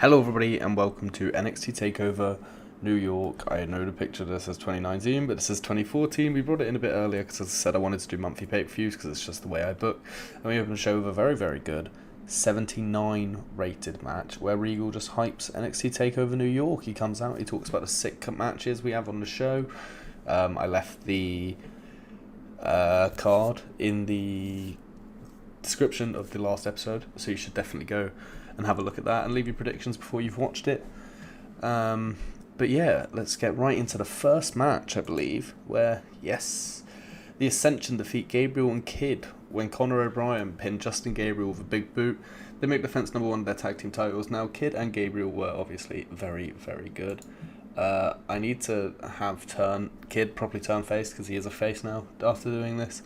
Hello everybody and welcome to NXT Takeover New York. I know the picture that says 2019, but this is 2014. We brought it in a bit earlier because, as I said, I wanted to do monthly pay-per-views because it's just the way I book. And we opened the show with a very, very good 79 rated match where Regal just hypes NXT Takeover New York. He comes out, he talks about the sick matches we have on the show. I left the card in the description of the last episode, so you should definitely go and have a look at that and leave your predictions before you've watched it. But yeah, let's get right into the first match, I believe, where, yes, the Ascension defeat Gabriel and Kid when Conor O'Brien pinned Justin Gabriel with a big boot. They make defense number 1 of their tag team titles. Now, Kid and Gabriel were obviously very, very good. I need to have Kid properly turn face because he is a face now after doing this.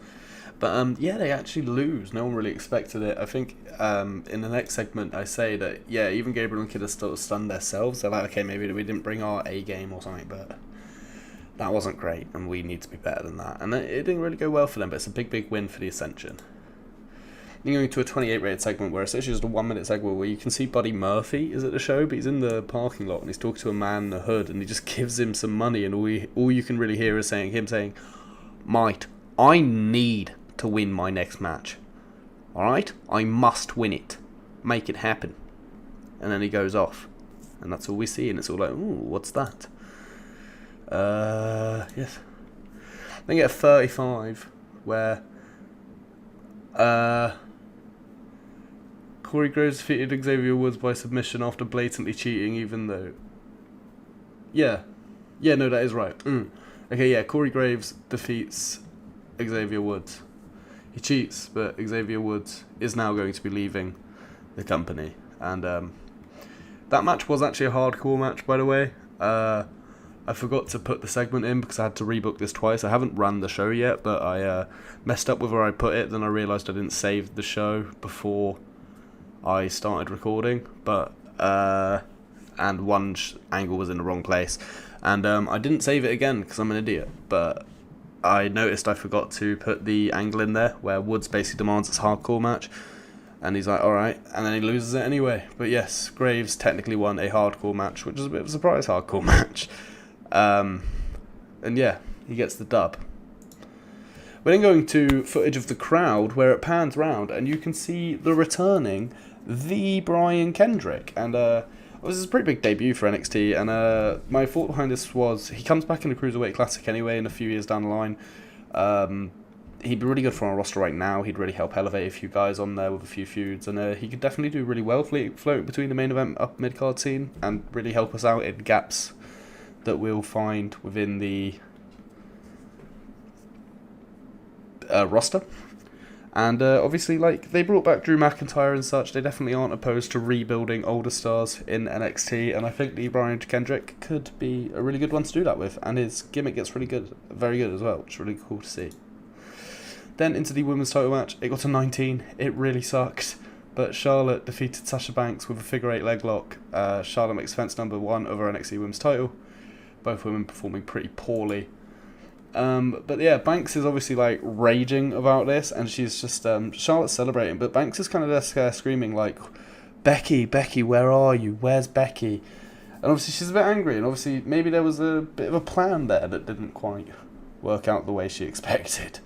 But yeah, they actually lose. No one really expected it. I think in the next segment I say that, yeah, even Gabriel and Kid are still stunned themselves. They're like, okay, maybe we didn't bring our A game or something, but that wasn't great and we need to be better than that. And it didn't really go well for them, but it's a big, big win for the Ascension. Then going to a 28 rated segment where it's actually just a 1 minute segment where you can see Buddy Murphy is at the show, but he's in the parking lot and he's talking to a man in the hood and he just gives him some money, and all you can really hear is him saying, "Mate, I need to win my next match. Alright? I must win it. Make it happen." And then he goes off. And that's all we see, and it's all like, ooh, what's that? Yes. Then get a 35 where Corey Graves defeated Xavier Woods by submission after blatantly cheating, even though... Yeah, no, that is right. Okay, yeah, Corey Graves defeats Xavier Woods. He cheats, but Xavier Woods is now going to be leaving the company. And that match was actually a hardcore match, by the way. I forgot to put the segment in because I had to rebook this twice. I haven't run the show yet, but I messed up with where I put it. Then I realised I didn't save the show before I started recording. And one angle was in the wrong place. And I didn't save it again because I'm an idiot. But I noticed I forgot to put the angle in there where Woods basically demands it's a hardcore match, and he's like, alright, and then he loses it anyway. But yes, Graves technically won a hardcore match, which is a bit of a surprise hardcore match. And yeah, he gets the dub. We're then going to footage of the crowd where it pans round and you can see the Brian Kendrick. And this is a pretty big debut for NXT, and my thought behind this was he comes back in the Cruiserweight Classic anyway in a few years down the line. He'd be really good for our roster right now. He'd really help elevate a few guys on there with a few feuds, and he could definitely do really well floating between the main event up mid-card scene and really help us out in gaps that we'll find within the roster. And obviously, like, they brought back Drew McIntyre and such. They definitely aren't opposed to rebuilding older stars in NXT. And I think the Brian Kendrick could be a really good one to do that with. And his gimmick gets really good, very good as well, which is really cool to see. Then into the women's title match. It got to 19. It really sucked. But Charlotte defeated Sasha Banks with a figure 8 leg lock. Charlotte makes defense number 1 of her NXT women's title. Both women performing pretty poorly. But yeah, Banks is obviously like raging about this, and she's just Charlotte's celebrating, but Banks is kind of there screaming like, Becky, where are you? Where's Becky? And obviously she's a bit angry, and obviously maybe there was a bit of a plan there that didn't quite work out the way she expected.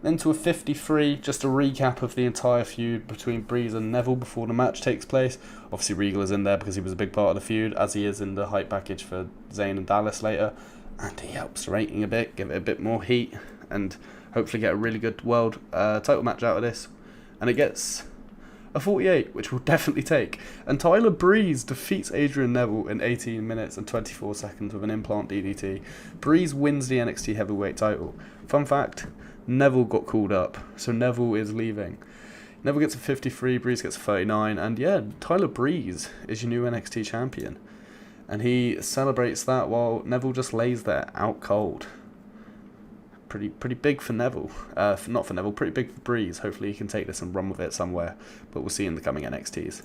Then to a 53, just a recap of the entire feud between Breeze and Neville before the match takes place. Obviously Regal is in there because he was a big part of the feud, as he is in the hype package for Zayn and Dallas later. And he helps the rating a bit, give it a bit more heat, and hopefully get a really good world title match out of this. And it gets a 48, which we'll definitely take. And Tyler Breeze defeats Adrian Neville in 18 minutes and 24 seconds with an implant DDT. Breeze wins the NXT Heavyweight title. Fun fact, Neville got called up, so Neville is leaving. Neville gets a 53, Breeze gets a 39, and yeah, Tyler Breeze is your new NXT champion. And he celebrates that while Neville just lays there out cold. Pretty big for Neville. Not for Neville, pretty big for Breeze. Hopefully he can take this and run with it somewhere. But we'll see in the coming NXTs.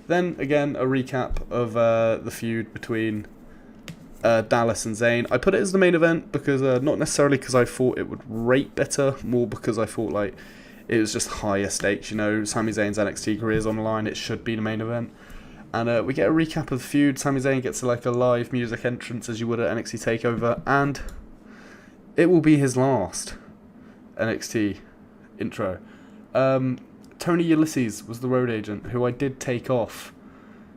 Then, again, a recap of the feud between Dallas and Zayn. I put it as the main event because, not necessarily because I thought it would rate better, more because I thought, like, it was just higher stakes. You know, Sami Zayn's NXT career is on the line. It should be the main event. And we get a recap of the feud. Sami Zayn gets like a live music entrance as you would at NXT Takeover, and it will be his last NXT intro. Tony Ulysses was the road agent, who I did take off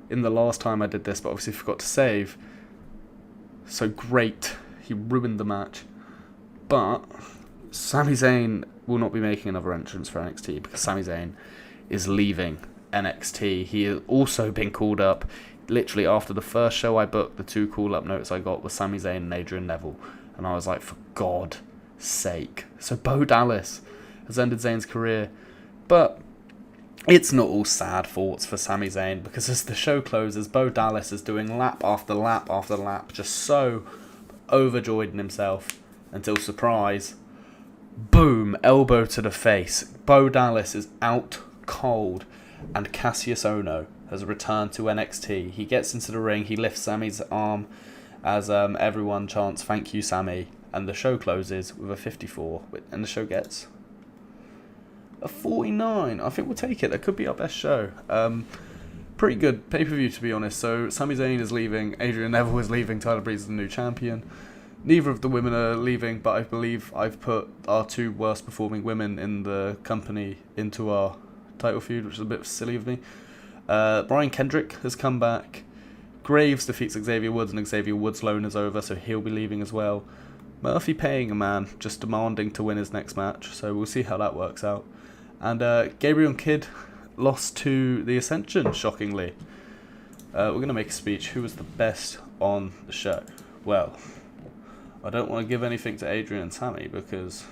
in the last time I did this, but obviously forgot to save. So great, he ruined the match. But Sami Zayn will not be making another entrance for NXT because Sami Zayn is leaving NXT. He has also been called up. Literally after the first show I booked, the 2 call-up notes I got were Sami Zayn and Adrian Neville. And I was like, for God's sake. So Bo Dallas has ended Zayn's career. But it's not all sad thoughts for Sami Zayn, because as the show closes, Bo Dallas is doing lap after lap after lap, just so overjoyed in himself, until, surprise, boom, elbow to the face. Bo Dallas is out cold, and Cassius Ohno has returned to NXT. He gets into the ring, he lifts Sami's arm as everyone chants, "Thank you, Sami," and the show closes with a 54, and the show gets a 49. I think we'll take it. That could be our best show. Pretty good pay-per-view, to be honest. So Sami Zayn is leaving, Adrian Neville is leaving, Tyler Breeze is the new champion. Neither of the women are leaving, but I believe I've put our 2 worst performing women in the company into our title feud, which is a bit silly of me. Brian Kendrick has come back. Graves defeats Xavier Woods, and Xavier Woods' loan is over, so he'll be leaving as well. Murphy paying a man, just demanding to win his next match, so we'll see how that works out. And Gabriel and Kidd lost to the Ascension, shockingly. We're going to make a speech. Who was the best on the show? Well, I don't want to give anything to Adrian and Sami because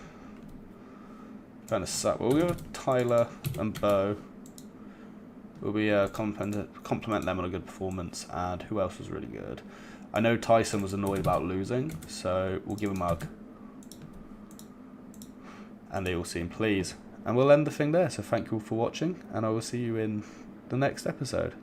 kind of suck. We'll go with Tyler and Bo. We'll be compliment them on a good performance. And who else was really good? I know Tyson was annoyed about losing, so we'll give him a hug. And they all seem pleased. And we'll end the thing there. So thank you all for watching, and I will see you in the next episode.